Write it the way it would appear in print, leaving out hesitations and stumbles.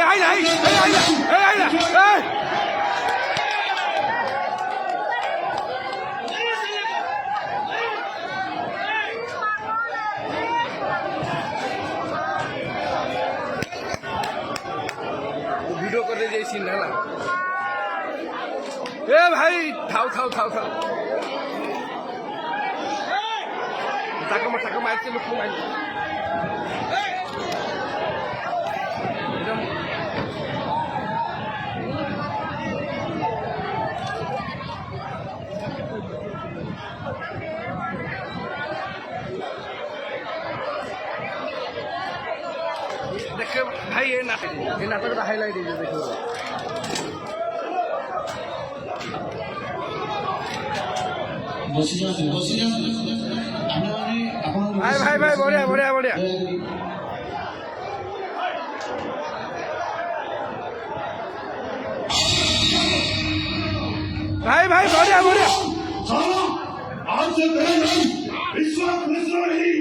আইলা এই আইলা এই আইলা এই वीडियो करने जाए सीन है ना ए भाई खाओ खाओ खाओ खाओ ताका मार के लोग मार देखो भाई ये नाटक का हाईलाइट है देखो भाई भाई बढ़िया बढ़िया बढ़िया भाई भाई बढ़िया बढ़िया आज से पहले विश्वास मिश्रा नहीं